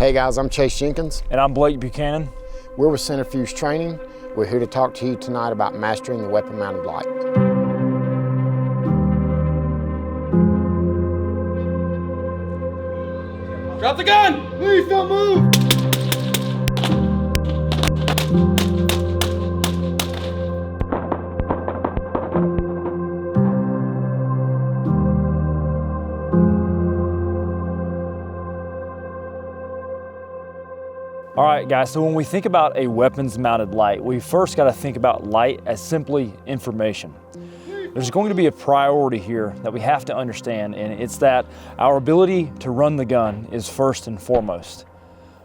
Hey guys, I'm Chase Jenkins. And I'm Blake Buchanan. We're with Centrifuge Training. We're here to talk to you tonight about mastering the weapon-mounted light. Drop the gun! Please don't move! All right, guys, so when we think about a weapons-mounted light, we first got to think about light as simply information. There's going to be a priority here that we have to understand, and it's that our ability to run the gun is first and foremost.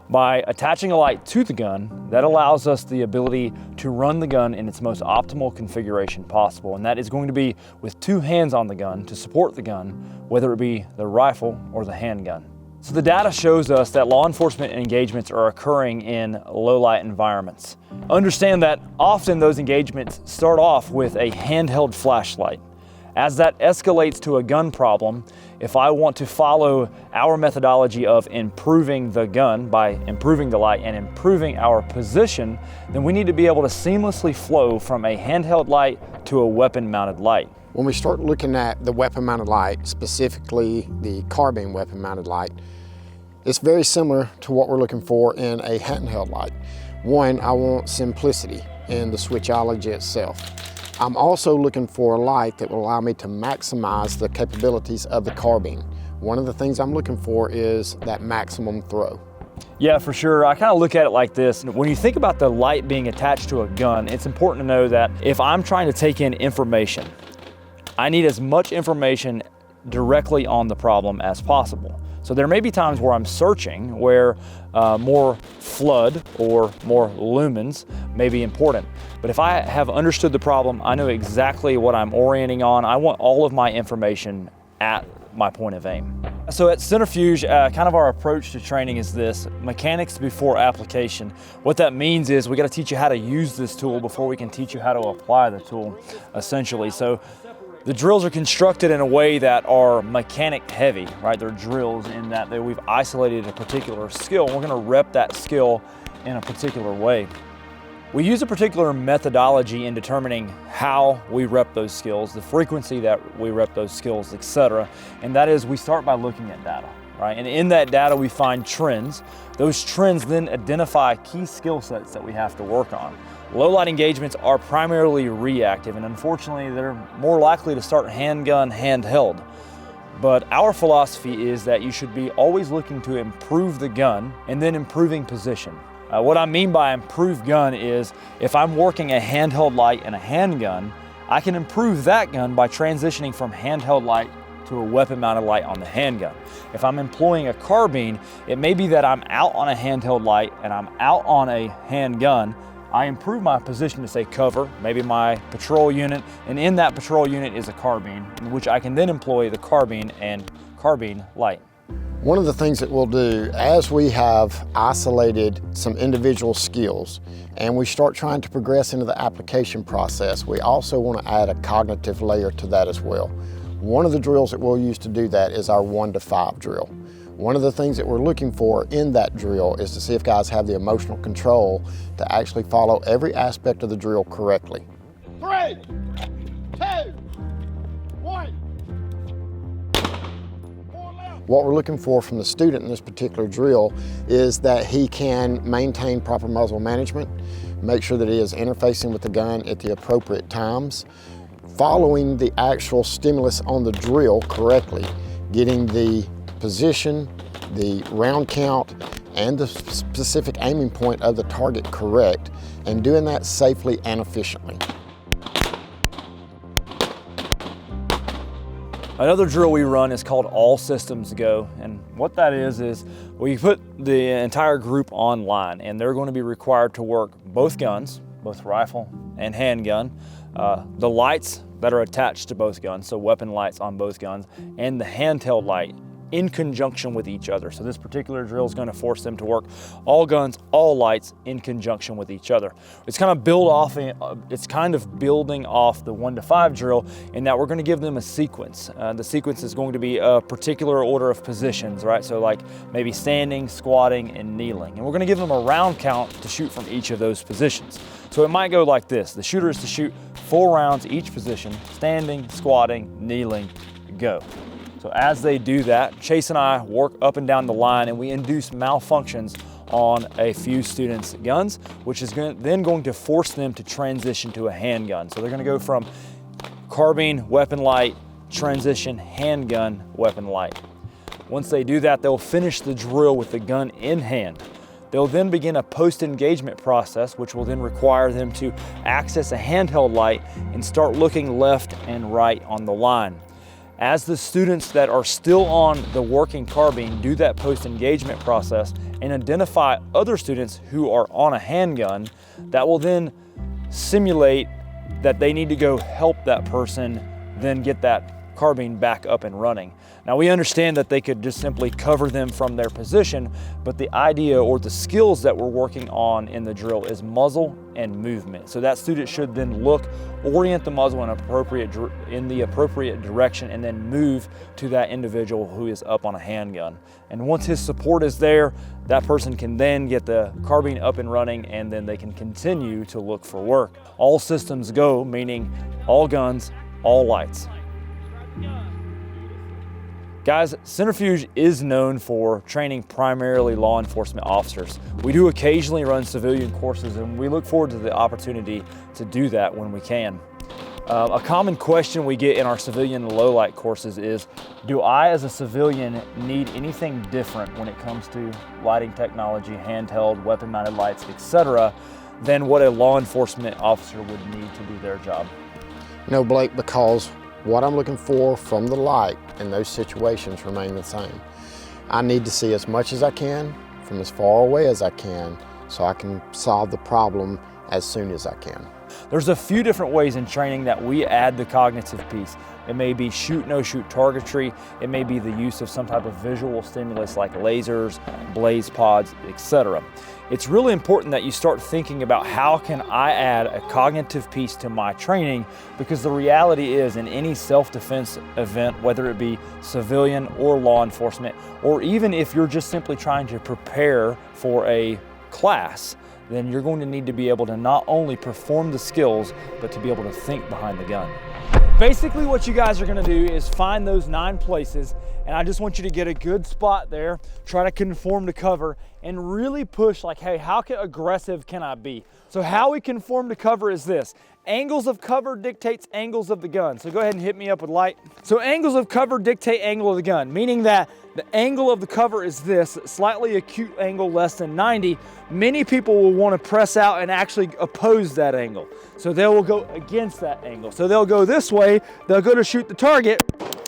By attaching a light to the gun, that allows us the ability to run the gun in its most optimal configuration possible, and that is going to be with two hands on the gun to support the gun, whether it be the rifle or the handgun. So the data shows us that law enforcement engagements are occurring in low light environments. Understand that often those engagements start off with a handheld flashlight. As that escalates to a gun problem, if I want to follow our methodology of improving the gun by improving the light and improving our position, then we need to be able to seamlessly flow from a handheld light to a weapon-mounted light. When we start looking at the weapon-mounted light, specifically the carbine weapon-mounted light, it's very similar to what we're looking for in a handheld light. One, I want simplicity in the switchology itself. I'm also looking for a light that will allow me to maximize the capabilities of the carbine. One of the things I'm looking for is that maximum throw. Yeah, for sure. I kind of look at it like this. When you think about the light being attached to a gun, it's important to know that if I'm trying to take in information, I need as much information directly on the problem as possible. So there may be times where I'm searching where more flood or more lumens may be important. But if I have understood the problem, I know exactly what I'm orienting on. I want all of my information at my point of aim. So at Centrifuge, kind of our approach to training is this: mechanics before application. What that means is we got to teach you how to use this tool before we can teach you how to apply the tool, essentially. So the drills are constructed in a way that are mechanic heavy, right? They're drills in that we've isolated a particular skill. We're gonna rep that skill in a particular way. We use a particular methodology in determining how we rep those skills, the frequency that we rep those skills, etc. And that is, we start by looking at data, right? And in that data, we find trends. Those trends then identify key skill sets that we have to work on. Low light engagements are primarily reactive, and unfortunately they're more likely to start handgun, handheld. But our philosophy is that you should be always looking to improve the gun and then improving position. What I mean by improved gun is if I'm working a handheld light and a handgun, I can improve that gun by transitioning from handheld light to a weapon-mounted light on the handgun. If I'm employing a carbine, it may be that I'm out on a handheld light and I'm out on a handgun. I improve my position to say cover, maybe my patrol unit, and in that patrol unit is a carbine, in which I can then employ the carbine and carbine light. One of the things that we'll do as we have isolated some individual skills and we start trying to progress into the application process, we also want to add a cognitive layer to that as well. One of the drills that we'll use to do that is our 1 to 5 drill. One of the things that we're looking for in that drill is to see if guys have the emotional control to actually follow every aspect of the drill correctly. 3, 2, 1. What we're looking for from the student in this particular drill is that he can maintain proper muzzle management, make sure that he is interfacing with the gun at the appropriate times, following the actual stimulus on the drill correctly, getting the position, the round count, and the specific aiming point of the target correct, and doing that safely and efficiently. Another drill we run is called All Systems Go, and what that is we put the entire group online, and they're going to be required to work both guns, both rifle and handgun, the lights that are attached to both guns, so weapon lights on both guns, and the handheld light in conjunction with each other. So this particular drill is going to force them to work all guns, all lights in conjunction with each other. It's kind of building off the 1 to 5 drill in that we're going to give them a sequence. The sequence is going to be a particular order of positions, right? So like maybe standing, squatting, and kneeling. And we're going to give them a round count to shoot from each of those positions. So it might go like this. The shooter is to shoot 4 rounds each position: standing, squatting, kneeling, go. So as they do that, Chase and I work up and down the line, and we induce malfunctions on a few students' guns, which is then going to force them to transition to a handgun. So they're going to go from carbine, weapon light, transition, handgun, weapon light. Once they do that, they'll finish the drill with the gun in hand. They'll then begin a post-engagement process, which will then require them to access a handheld light and start looking left and right on the line. As the students that are still on the working carbine do that post-engagement process and identify other students who are on a handgun, that will then simulate that they need to go help that person then get that carbine back up and running. Now we understand that they could just simply cover them from their position, but the idea or the skills that we're working on in the drill is muzzle and movement. So that student should then orient the muzzle in the appropriate direction and then move to that individual who is up on a handgun. And once his support is there, that person can then get the carbine up and running, and then they can continue to look for work. All systems go, meaning all guns, all lights. Guys, Centrifuge is known for training primarily law enforcement officers. We do occasionally run civilian courses, and we look forward to the opportunity to do that when we can. A common question we get in our civilian low light courses is, do I as a civilian need anything different when it comes to lighting technology, handheld, weapon mounted lights, etc., than what a law enforcement officer would need to do their job? No, Blake, because what I'm looking for from the light in those situations remain the same. I need to see as much as I can from as far away as I can so I can solve the problem as soon as I can. There's a few different ways in training that we add the cognitive piece. It may be shoot, no shoot targetry. It may be the use of some type of visual stimulus like lasers, blaze pods, etc. It's really important that you start thinking about how can I add a cognitive piece to my training, because the reality is in any self-defense event, whether it be civilian or law enforcement, or even if you're just simply trying to prepare for a class, then you're going to need to be able to not only perform the skills, but to be able to think behind the gun. Basically what you guys are gonna do is find those 9 places, and I just want you to get a good spot there, try to conform to cover, and really push like, hey, how aggressive can I be? So how we conform to cover is this. Angles of cover dictates angles of the gun. So go ahead and hit me up with light. So angles of cover dictate angle of the gun, meaning that the angle of the cover is this, slightly acute angle less than 90. Many people will want to press out and actually oppose that angle. So they will go against that angle. So they'll go this way, they'll go to shoot the target,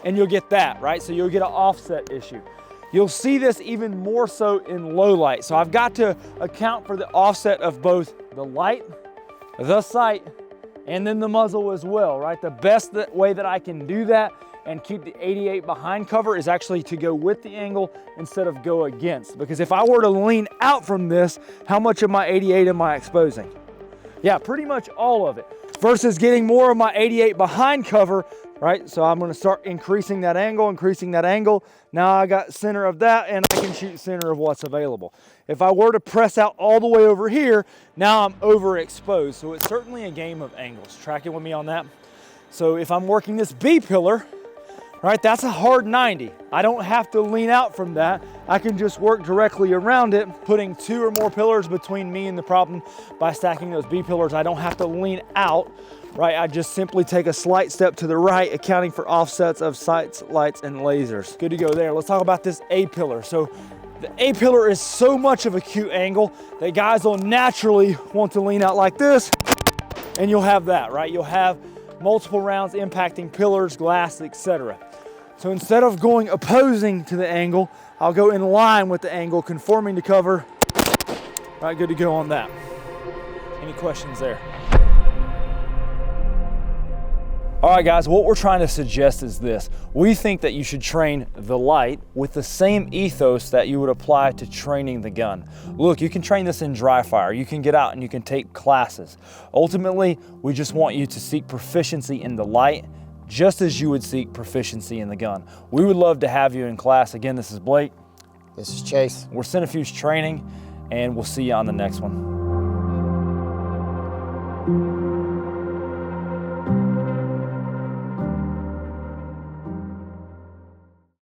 and you'll get that, right? So you'll get an offset issue. You'll see this even more so in low light. So I've got to account for the offset of both the light, the sight, and then the muzzle as well, right? The best way that I can do that and keep the 88 behind cover is actually to go with the angle instead of go against. Because if I were to lean out from this, how much of my 88 am I exposing? Yeah, pretty much all of it. Versus getting more of my 88 behind cover, right? So I'm gonna start increasing that angle. Now I got center of that, and I can shoot center of what's available. If I were to press out all the way over here, now I'm overexposed. So it's certainly a game of angles. Tracking with me on that? So if I'm working this B pillar, right, that's a hard 90. I don't have to lean out from that. I can just work directly around it, putting 2 or more pillars between me and the problem. By stacking those B pillars, I don't have to lean out, right? I just simply take a slight step to the right, accounting for offsets of sights, lights, and lasers. Good to go there. Let's talk about this A pillar. So the A pillar is so much of a acute angle that guys will naturally want to lean out like this, and you'll have that, right? You'll have multiple rounds impacting pillars, glass, etc. So instead of going opposing to the angle, I'll go in line with the angle, conforming to cover. Right, good to go on that. Any questions there? All right, guys, what we're trying to suggest is this. We think that you should train the light with the same ethos that you would apply to training the gun. Look, you can train this in dry fire. You can get out and you can take classes. Ultimately, we just want you to seek proficiency in the light just as you would seek proficiency in the gun. We would love to have you in class. Again, this is Blake. This is Chase. We're Centrifuge Training, and we'll see you on the next one.